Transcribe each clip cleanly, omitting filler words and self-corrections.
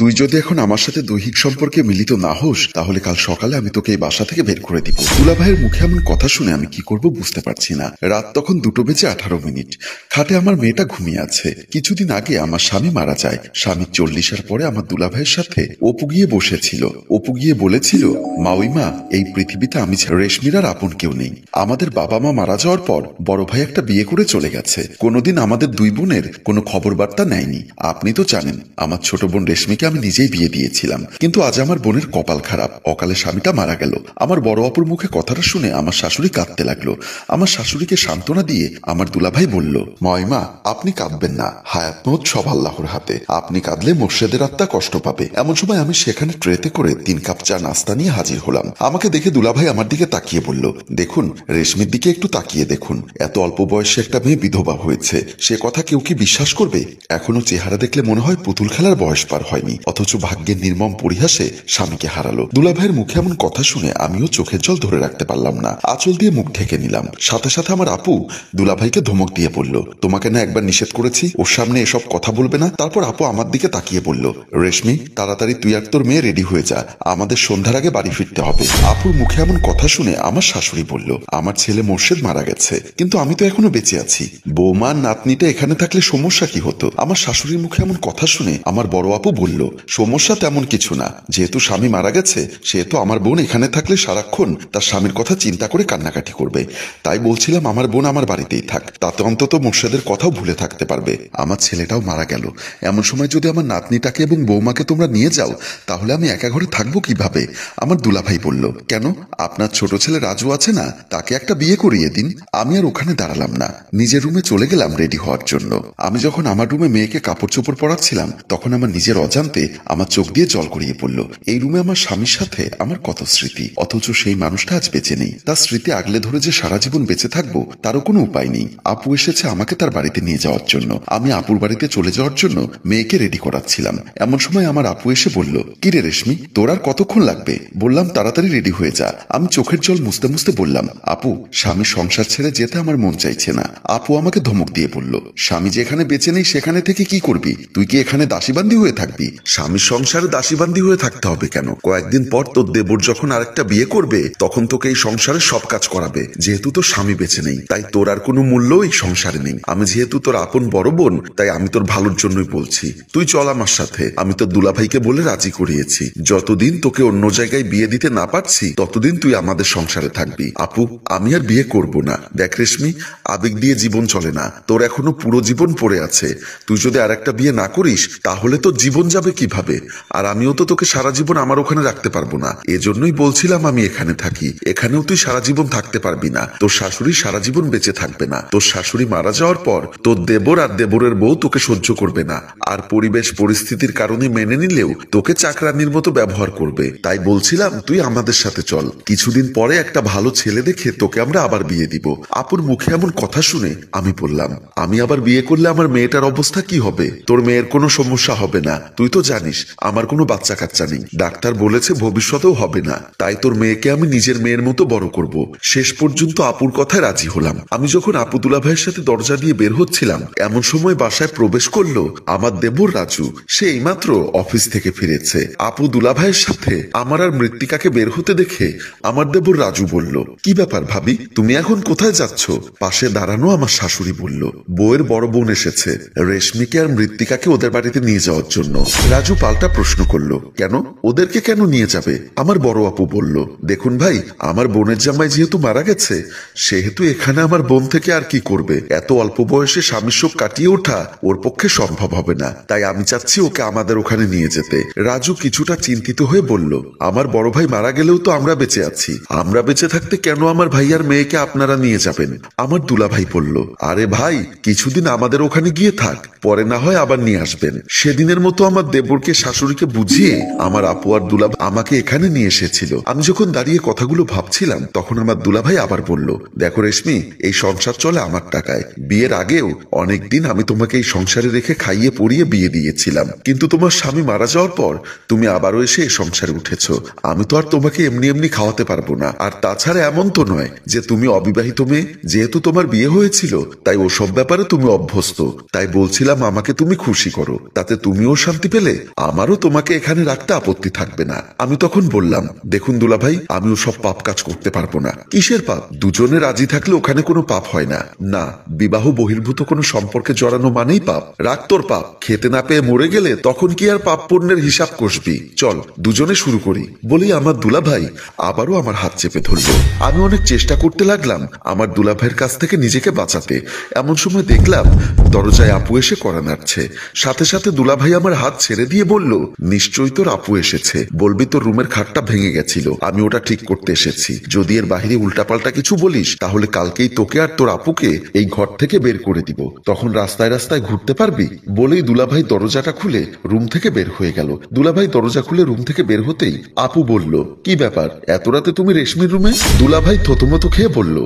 তুই যদি এখন আমার সাথে দৈহিক সম্পর্কে মিলিত না হোস তাহলে কাল সকালে আমি তোকে এই বাসা থেকে বের করে দিব। দুলাভাইয়ের মুখে এমন কথা শুনে আমি কি করব বুঝতে পারছি না। রাত তখন 2:18 খাটে আমার মেয়েটা ঘুমিয়ে আছে। কিছুদিন আগে আমার স্বামী মারা যায়। স্বামী 40-এর পরে আমার দুলাভাইয়ের সাথে অপু গিয়ে বসেছিল। অপু গিয়ে বলেছিল, মাউইমা, এই পৃথিবীতে আমি রেশমির আর আপন কেউ নেই। আমাদের বাবা মা মারা যাওয়ার পর বড় ভাই একটা বিয়ে করে চলে গেছে। কোনোদিন আমাদের দুই বোনের কোনো খবর বার্তা নেয়নি। আপনি তো জানেন আমার ছোট বোন রেশমিকে আমি নিজেই বিয়ে দিয়েছিলাম, কিন্তু আজ আমার বোনের কপাল খারাপ, অকালে স্বামীটা মারা গেল। আমার বড় অপুর মুখে কথাটা শুনে আমার শাশুড়ি কাঁদতে লাগলো। আমার শাশুড়িকে সান্ত্বনা দিয়ে আমার দুলাভাই বলল, মাইমা, আপনি কাঁদবেন না, হায়াত মৌত সব আল্লাহর হাতে। আপনি কাঁদলে মোর্শেদের আত্মা কষ্ট পাবে। এমন সময় আমি সেখানে ট্রেতে করে 3 কাপ চা নাস্তা নিয়ে হাজির হলাম। আমাকে দেখে দুলাভাই আমার দিকে তাকিয়ে বলল, দেখুন, রেশমির দিকে একটু তাকিয়ে দেখুন। এত অল্প বয়সে একটা মেয়ে বিধবা হয়েছে, সে কথা কেউ কি বিশ্বাস করবে? এখনো চেহারা দেখলে মনে হয় পুতুল খেলার বয়স পার হয়নি, অথচ ভাগ্যের নির্মম পরিহাসে স্বামীকে হারালো। দুলাভাইয়ের মুখে এমন কথা শুনে আমিও চোখের জল ধরে রাখতে পারলাম না। আঁচল দিয়ে মুখ ঢেকে নিলাম। সাথে সাথে আমার আপু দুলাভাইকে ধমক দিয়ে বলল, তোমাকে না একবার নিষেধ করেছি ওর সামনে এসব কথা বলবে না? তারপর আপু আমার দিকে তাকিয়ে বলল, রেশমি, তাড়াতাড়ি তুই আর তোর মেয়ে রেডি হয়ে যা, আমাদের সন্ধ্যার আগে বাড়ি ফিরতে হবে। আপুর মুখে এমন কথা শুনে আমার শাশুড়ি বলল, আমার ছেলে মোর্শেদ মারা গেছে, কিন্তু আমি তো এখনো বেঁচে আছি। বৌমার নাতনিটা এখানে থাকলে সমস্যা কি হতো? আমার শাশুড়ির মুখে এমন কথা শুনে আমার বড় আপু বলল, সমস্যা তেমন কিছু না, যেহেতু স্বামী মারা গেছে সেহেতু আমার বোন এখানে থাকলে সারাক্ষণ তার স্বামীর কথা চিন্তা করে কান্নাকাটি করবে। তাই বলছিলাম আমার বোন আমার বাড়িতেই থাক, তাতে অন্তত মোর্শেদের কথাও ভুলে থাকতে পারবে। আমার ছেলেটাও মারা গেল, এমন সময় যদি আমার নাতনিটাকে এবং বৌমাকে তোমরা নিয়ে যাও তাহলে আমি একা ঘরে থাকবো কিভাবে? আমার দুলাভাই বলল, কেন, আপনার ছোট ছেলে রাজু আছে না, তাকে একটা বিয়ে করিয়ে দিন। আমি আর ওখানে দাঁড়ালাম না, নিজের রুমে চলে গেলাম রেডি হওয়ার জন্য। আমি যখন আমার রুমে মেয়েকে কাপড় চোপড় পরাচ্ছিলাম তখন আমার নিজের অজান্তে আমার চোখ দিয়ে জল গড়িয়ে পড়ল। এই রুমে আমার স্বামীর সাথে আমার কত স্মৃতি, অথচ সেই মানুষটা আজ বেঁচে নেই। তার স্মৃতি আগলে ধরে যে সারা জীবন বেঁচে থাকবো তারও কোনো উপায় নেই। আপু এসেছে আমাকে তার বাড়িতে নিয়ে যাওয়ার জন্য। আমি আপুর বাড়িতে চলে যাওয়ার জন্য মেয়েকে রেডি করাচ্ছিলাম। এমন সময় আমার আপু এসে বলল, কি রে রেশমি, তোর আর কতক্ষণ লাগবে? বললাম, তাড়াতাড়ি রেডি হয়ে যা। আমি চোখের জল মুছতে মুছতে বললাম, আপু, স্বামীর সংসার ছেড়ে যেতে আমার মন চাইছে না। আপু আমাকে ধমক দিয়ে বলল, স্বামী যেখানে বেঁচে নেই সেখানে থেকে কি করবি? তুই কি এখানে দাসীবান্দি হয়ে থাকবি? স্বামীর সংসারে দাসীবান্দি হয়ে থাকতে হবে কেন? কয়েকদিন পর তোর দেবর যখন আরেকটা বিয়ে করবে তখন তোকে এই সংসারে সব কাজ করাবে। যেহেতু তোর স্বামী বেঁচে নেই তাই তোর আর কোনো মূল্য এই সংসারে নেই। আমি যেহেতু তোর আপন বড় বোন তাই আমি তোর ভালোর জন্যই বলছি, তুই চল আমার সাথে। আমি তোর দুলাভাইকে বলে রাজি করিয়েছি, যতদিন তোকে অন্য জায়গায় বিয়ে দিতে না পারছি ততদিন তুই আমাদের সংসারে থাকবি। আপু, আমি আর বিয়ে করব না। দেখ রেশমি, আবেগ দিয়ে জীবন চলে না, তোর এখনো পুরো জীবন পড়ে আছে। তুই যদি আর একটা বিয়ে না করিস তাহলে তোর জীবন যাবে কিভাবে? আর আমিও তো তোকে সারা জীবন আমার ওখানে রাখতে পারবো না। এজন্যই বলছিলাম আমি এখানে থাকি। এখানেও তুই সারা জীবন থাকতে পারবি না, তোর শাশুড়ি সারা জীবন বেঁচে থাকবে না। তোর শাশুড়ি মারা যাওয়ার পর তোর দেবর আর দেবরের বউ তোকে সহ্য করবে না, আর পরিবেশ পরিস্থিতির কারণে মেনে নিলেও তোকে চাকরানির মতো ব্যবহার করবে। তাই বলছিলাম তুই আমাদের সাথে চল, কিছুদিন পরে একটা ভালো ছেলে দেখে তোকে আমরা আবার বিয়ে দিব। আপুর মুখে এমন কথা শুনে আমি বললাম, আমি আবার বিয়ে করলে আমার মেয়েটার অবস্থা কি হবে? তোর মেয়ের কোনো সমস্যা হবে না, তুই তো জানিস আমার কোনো বাচ্চা কাচ্চা নেই, ডাক্তার বলেছে ভবিষ্যতেও হবে না। তাই তোর মেয়েকে আমি নিজের মেয়ের মতো বড় করব। শেষ পর্যন্ত আপুর কথায় রাজি হলাম। আমি যখন আপু দুলাভাইয়ের সাথে দরজা দিয়ে বের হচ্ছিলাম এমন সময় বাসায় প্রবেশ করলো আমার দেবর রাজু। সে এইমাত্র অফিস থেকে ফিরেছে। আপু দুলাভাইয়ের সাথে আমার আর মৃত্তিকাকে বের হতে দেখে আমার দেবর রাজু বলল, কি ব্যাপার ভাবি, তুমি এখন কোথায় যাচ্ছ? পাশে দাঁড়ানো আমার শাশুড়ি বলল, বউয়ের বড় বোন এসেছে, রেশমিকে আর মৃত্তিকাকে ওদের বাড়িতে নিয়ে যাওয়ার জন্য। রাজু পাল্টা প্রশ্ন করলো, কেন, ওদেরকে কেন নিয়ে যাবে? আমার বড় আপু বলল, দেখুন ভাই, আমার বোনের জামাই যেহেতু মারা গেছে সেহেতু এখানে আমার বোন থেকে আর কি করবে? এত অল্প বয়সে স্বামীর শোক কাটিয়ে ওঠা ওর পক্ষে সম্ভব হবে না, তাই আমি চাচ্ছি ওকে আমাদের ওখানে নিয়ে যেতে। রাজু কিছুটা চিন্তিত হয়ে বলল, আমার বড় ভাই মারা গেলেও তো আমরা বেঁচে আছি, আমরা বেঁচে থাকতে কেন আমার ভাইয়ার মেয়েকে আপনারা নিয়ে যাবেন? আমার দুলাভাই বলল, আরে ভাই, কিছুদিন আমাদের ওখানে গিয়ে থাক, পরে না হয় আবার নিয়ে আসবেন। সেদিনের মতো আমার দেবরকে শাশুড়িকে বুঝিয়ে আমার আপু আর দুলাভাই আমাকে এখানে নিয়ে এসেছিল। আমি যখন দাঁড়িয়ে কথাগুলো ভাবছিলাম তখন আমার দুলাভাই আবার বলল, দেখো রেশমি, এই সংসার চলে আমার টাকায়। বিয়ের আগেও অনেকদিন আমি তোমাকে এই সংসারে রেখে খাইয়ে পরিয়ে বিয়ে দিয়েছিলাম, কিন্তু তোমার স্বামী মারা যাওয়ার পর তুমি আবারও এসে এই সংসারে উঠেছো। আমি তো আর তোমাকে এমনি এমনি খাওয়াতে পারবো না। আর তাছাড়া এমন তো নয় যে তুমি অবিবাহিত মেয়ে, যেহেতু তোমার বিয়ে হয়েছিল তাই ওসব ব্যাপারে তুমি অভ্যস্ত। তাই বলছিলাম আমাকে তুমি খুশি করো, তাতে তুমিও শান্তি পেলে গেলে আমারও তোমাকে এখানে রাখতে আপত্তি থাকবে না। আমি তখন বললাম, দেখুন দুলাভাই, আমিও সব পাপ কাজ করতে পারবো না। কিসের পাপ? দুজনে রাজি থাকলে ওখানে কোনো পাপ হয় না। না, বিবাহ বহির্ভূত কোনো সম্পর্কে জড়ানো মানেই পাপ। রাগ তোর পাপ। খেতে না পেয়ে মরে গেলে তখন কি আর পাপ পুণ্যের হিসাব কষবি? চল দুজনে শুরু করি। বলেই আমার দুলাভাই আবারও আমার হাত চেপে ধরলো। আমি অনেক চেষ্টা করতে লাগলাম আমার দুলাভাইয়ের কাছ থেকে নিজেকে বাঁচাতে। এমন সময় দেখলাম দরজায় আপু এসে কড়া নাড়ছে। সাথে সাথে দুলাভাই আমার হাত ছেড়ে দিয়ে বলল, নিশ্চয়ই তোর আপু এসেছে। বলবি তোর রুমের খাটটা ভেঙে গেছিল, আমি ওটা ঠিক করতে এসেছি। যদি এর বাহিরে উল্টাপাল্টা কিছু বলিস তাহলে কালকেই তোকে আর তোর আপুকে এই ঘর থেকে বের করে দিব, তখন রাস্তায় রাস্তায় ঘুরতে পারবি। বলেই দুলাভাই দরজাটা খুলে রুম থেকে বের হয়ে গেল। দুলাভাই দরজা খুলে রুম থেকে বের হতেই আপু বলল, কি ব্যাপার, এত রাতে তুমি রেশমির রুমে? দুলাভাই থতমত খেয়ে বলল,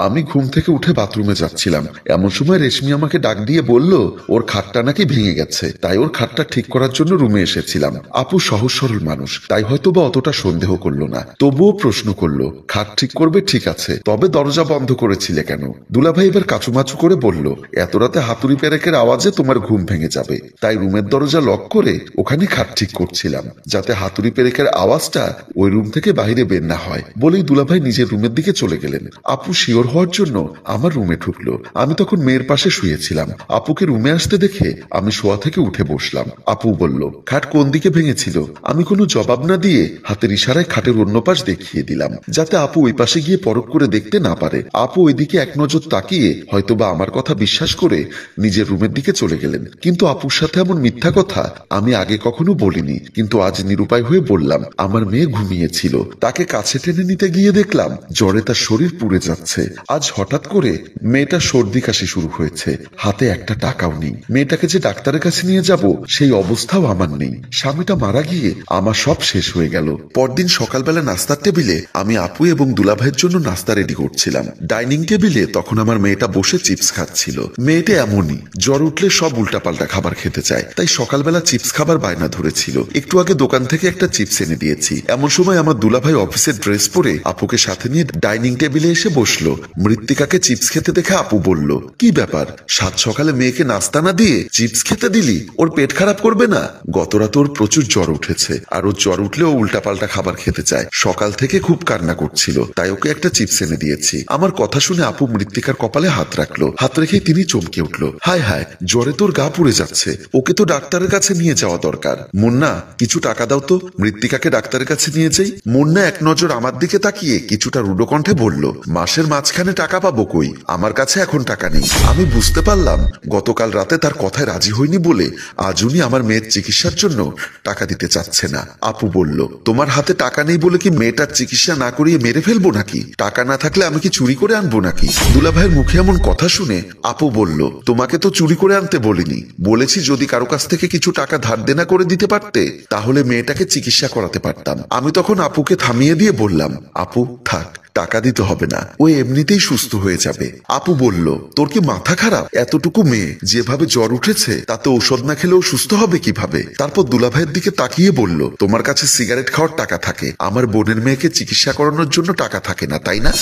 আমি ঘুম থেকে উঠে বাথরুমে যাচ্ছিলাম, এমন সময় রেশমি আমাকে ডাক দিয়ে বলল ওর খাটটা নাকি ভেঙে গেছে, তাই ওর খাটটা ঠিক করার জন্য রুমে এসেছিলাম। আপু সহজ সরল মানুষ, তাই হয়তো বা অতটা সন্দেহ করলো না, তবুও প্রশ্ন করলো, খাট ঠিক করবে ঠিক আছে, তবে দরজা বন্ধ করেছিলে কেন? দুলাভাই এবার কাচুমাচু করে বলল, এত রাতে হাতুড়ি পেরেকের আওয়াজে তোমার ঘুম ভেঙে যাবে, তাই রুমের দরজা লক করে ওখানে খাট ঠিক করছিলাম, যাতে হাতুড়ি পেরেকের আওয়াজটা ওই রুম থেকে বাইরে বের না হয়। বলেই দুলাভাই নিজের রুমের দিকে চলে গেলেন। আপু শিওর হওয়ার জন্য আমার রুমে ঢুকলো। আমি তখন মেয়ের পাশে শুয়েছিলাম। আপুকে রুমে আসতে দেখে আমি শোয়া থেকে উঠে বসলাম। আপু বলল, খাট কোন দিকে ভেঙেছিল? আমি কোনো জবাব না দিয়ে হাতের ইশারায় খাটের অন্য পাশ দেখিয়ে দিলাম, যাতে আপু ওই পাশে গিয়ে পরখ করে দেখতে না পারে। আপু ওইদিকে এক নজর তাকিয়ে হয়তোবা আমার কথা বিশ্বাস করে নিজের রুমের দিকে চলে গেলেন। কিন্তু আপুর সাথে এমন মিথ্যা কথা আমি আগে কখনো বলিনি, কিন্তু আজ নিরুপায় হয়ে বললাম, আমার মেয়ে ঘুমিয়েছিল, তাকে কাছে টেনে নিতে গিয়ে দেখলাম জ্বরে তার শরীর পুড়ে যাচ্ছে। আজ হঠাৎ করে মেয়েটার সর্দি কাশি শুরু হয়েছে, হাতে একটা টাকাও নেই। মেয়েটাকে যে ডাক্তারের কাছে নিয়ে যাব সেই অবস্থাও আমার নেই। স্বামীটা মারা গিয়ে আমার সব শেষ হয়ে গেল। পরদিন সকালবেলা নাস্তার টেবিলে আমি আপু এবং দুলাভাইয়ের জন্য নাস্তা রেডি করছিলাম। ডাইনিং টেবিলে তখন আমার মেয়েটা বসে চিপস খাচ্ছিল। মেয়েটা এমনই, জ্বর উঠলে সব উল্টাপাল্টা খাবার খেতে চায়, তাই সকালবেলা চিপস খাবার বায়না ধরেছিল। একটু আগে দোকান থেকে একটা চিপস এনে দিয়েছি। এমন সময় আমার দুলাভাই অফিসের ড্রেস পরে আপুকে সাথে নিয়ে ডাইনিং টেবিলে এসে বসলো। মৃত্তিকাকে চিপস খেতে দেখে আপু বলল, কি ব্যাপার, সাত সকালে মেয়েকে নাস্তা না দিয়ে চিপস খেতে দিলি? ওর পেট খারাপ করবে না? গত রাতে ওর প্রচুর জ্বর উঠেছে, আর ও জ্বর উঠলেও উল্টাপাল্টা খাবার খেতে চায়। সকাল থেকে খুব কান্না করছিল, তাই ওকে একটা চিপস এনে দিয়েছি। আমার কথা শুনে আপু মৃত্তিকার কপালে হাত রাখলো। হাত রেখে তিনি চমকে উঠলো, হায় হায়, জ্বরে তোর গা পুড়ে যাচ্ছে, ওকে তো ডাক্তারের কাছে নিয়ে যাওয়া দরকার। মুন্না, কিছু টাকা দাও তো, মৃত্তিকাকে ডাক্তারের কাছে নিয়ে যাই। মুন্না এক নজর আমার দিকে তাকিয়ে কিছুটা রুডো কণ্ঠে বলল, মাসের মাঝখানে টাকা পাবো কই, আমার কাছে এখন টাকা নেই। আমি বুঝতে পারলাম গতকাল রাতে তার কথায় রাজি হয়নি বলে আজ উনি আমার মেয়ের চিকিৎসার জন্য টাকা দিতে চাচ্ছে না। আপু বলল, তোমার হাতে টাকা নেই বলে কি মেয়েটার চিকিৎসা না করিয়ে মেরে ফেলবো নাকি? টাকা না থাকলে আমি কি চুরি করে আনবো নাকি? দুলাভাইয়ের মুখে এমন কথা শুনে আপু বলল, তোমাকে তো চুরি করে আনতে বলিনি, বলেছি যদি কারো কাছ থেকে কিছু টাকা ধার দেনা করে দিতে পারতে তাহলে মেয়েটাকে চিকিৎসা করাতে পারতাম। আমি তখন আপুকে থামিয়ে দিয়ে বললাম, আপু থাক, টাকা দিতে হবে না, ও এমনিতেই সুস্থ হয়ে যাবে। আপু বলল, তোর কি মাথা খারাপ? এতটুকু মেয়ে যেভাবে জ্বর উঠেছে তাতে ঔষধ না খেলেও সুস্থ হবে কিভাবে? তারপর দুলাভাইয়ের দিকে তাকিয়ে বলল, তোমার কাছে সিগারেট খাওয়ার টাকা থাকে, আমার বোনের মেয়েকে চিকিৎসা করানোর জন্য টাকা থাকে না, তাই না?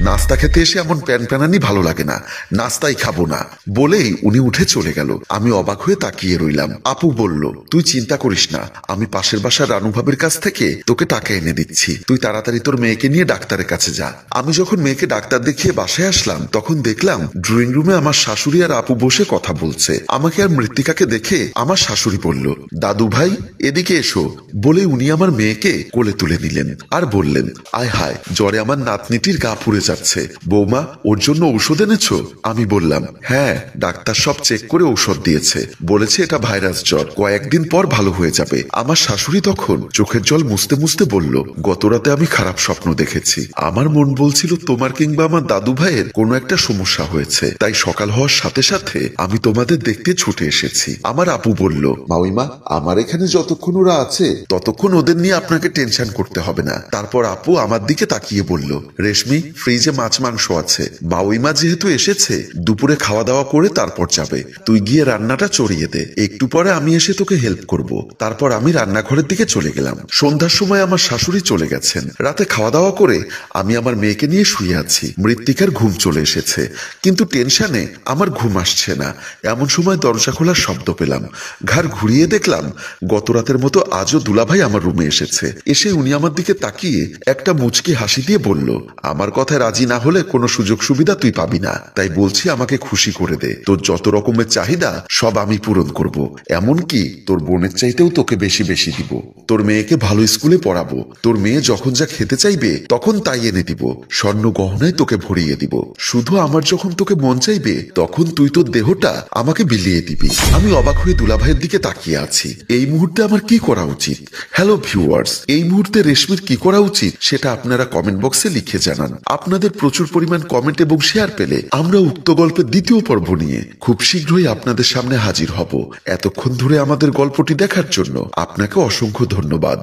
নাস্তা খেতে এসে এমন প্যান প্যানানি ভালো লাগে না, নাস্তাই খাবো না। বলেই উনি উঠে চলে গেল। আমি অবাক হয়ে তাকিয়ে রইলাম। আপু বলল, তুই চিন্তা করিস না, আমি পাশের বাসার রানু ভাবির কাছ থেকে তোকে টাকা এনে দিচ্ছি, তুই তাড়াতাড়ি তোর মেয়েকে নিয়ে ডাক্তারের কাছে যা। আমি যখন মেয়েকে ডাক্তার দেখিয়ে বাসায় আসলাম তখন দেখলাম ড্রয়িং রুমে আমার শাশুড়ি আর আপু বসে কথা বলছে। আমাকে আর মৃত্তিকাকে দেখে আমার শাশুড়ি বলল, দাদু ভাই এদিকে এসো। বলে উনি আমার মেয়েকে কোলে তুলে নিলেন আর বললেন, আয় হায়, জ্বরে আমার নাতনিটির গা পুড়ে যাচ্ছে, বৌমা ওর জন্য ঔষধ এনেছো? আমি বললাম, হ্যাঁ, ডাক্তার সব চেক করে ঔষধ দিয়েছে, বলেছে এটা ভাইরাস জ্বর, কয়েকদিন পর ভালো হয়ে যাবে। আমার শাশুড়ি তখন চোখের জল মুছতে মুছতে বলল, গতরাতে আমি খারাপ স্বপ্ন দেখেছি, আমার মন বলছিল তোমার কিংবা আমার দাদু ভাইয়ের কোনো একটা সমস্যা হয়েছে, তাই সকাল হওয়ার সাথে সাথে আমি তোমাদের দেখতে ছুটে এসেছি। আমার আপু বলল, মাউইমা, আমার এখানে যতক্ষণ ওরা আছে ততক্ষণ ওদের নিয়ে আপনাকে টেনশন করতে হবে না। তারপর আপু আমার দিকে তাকিয়ে বলল, রেশমি, ফ্রিজে মাছ মাংস আছে, মাউইমা যেহেতু এসেছে দুপুরে খাওয়া দাওয়া করে তারপর যাবে, তুই গিয়ে রান্নাটা চড়িয়ে দে, একটু পরে আমি এসে তোকে হেল্প করব। তারপর আমি রান্নাঘরের দিকে চলে গেলাম। সন্ধ্যার সময় আমার শাশুড়ি চলে গেছেন। রাতে খাওয়া দাওয়া করে আমি আমি আমার মেয়েকে নিয়ে শুয়ে আছি, মৃত্তিকার ঘুম চলে এসেছে, কিন্তু টেনশনে আমার ঘুম আসছে না। এমন সময় দরজা খোলার শব্দ পেলাম। ঘাড় ঘুরিয়ে দেখলাম গত রাতের মতো আজও দুলাভাই আমার রুমে এসেছে। এসে উনি আমার দিকে তাকিয়ে একটা মুচকি হাসি দিয়ে বলল, আমার কথায় রাজি না হলে কোনো সুযোগ সুবিধা তুই পাবি না, তাই বলছি আমাকে খুশি করে দে। তোর যত রকমের চাহিদা সব আমি পূরণ করব, এমনকি তোর বোনের চাইতেও তোকে বেশি বেশি দিব। তোর মেয়েকে ভালো স্কুলে পড়াবো, তোর মেয়ে যখন যা খেতে চাইবে তখন তাই এনে দিব, স্বর্ণ গহনায় তোকে ভরিয়ে দিব। শুধু আমার যখন তোকে মন চাইবে তখন তুই তোর দেহটা আমাকে বিলিয়ে দিবি। আমি অবাক হয়ে দুলাভাইয়ের দিকে তাকিয়ে আছি। এই মুহূর্তে আমার কি করা উচিত? হ্যালো ভিউয়ার্স, এই মুহূর্তে রেশমির কি করা উচিত সেটা আপনারা কমেন্ট বক্সে লিখে জানান। আপনাদের প্রচুর পরিমাণ কমেন্ট এবং শেয়ার পেলে আমরা উক্ত গল্পের দ্বিতীয় পর্ব নিয়ে খুব শীঘ্রই আপনাদের সামনে হাজির হব। এতক্ষণ ধরে আমাদের গল্পটি দেখার জন্য আপনাকে অসংখ্য ধন্যবাদ।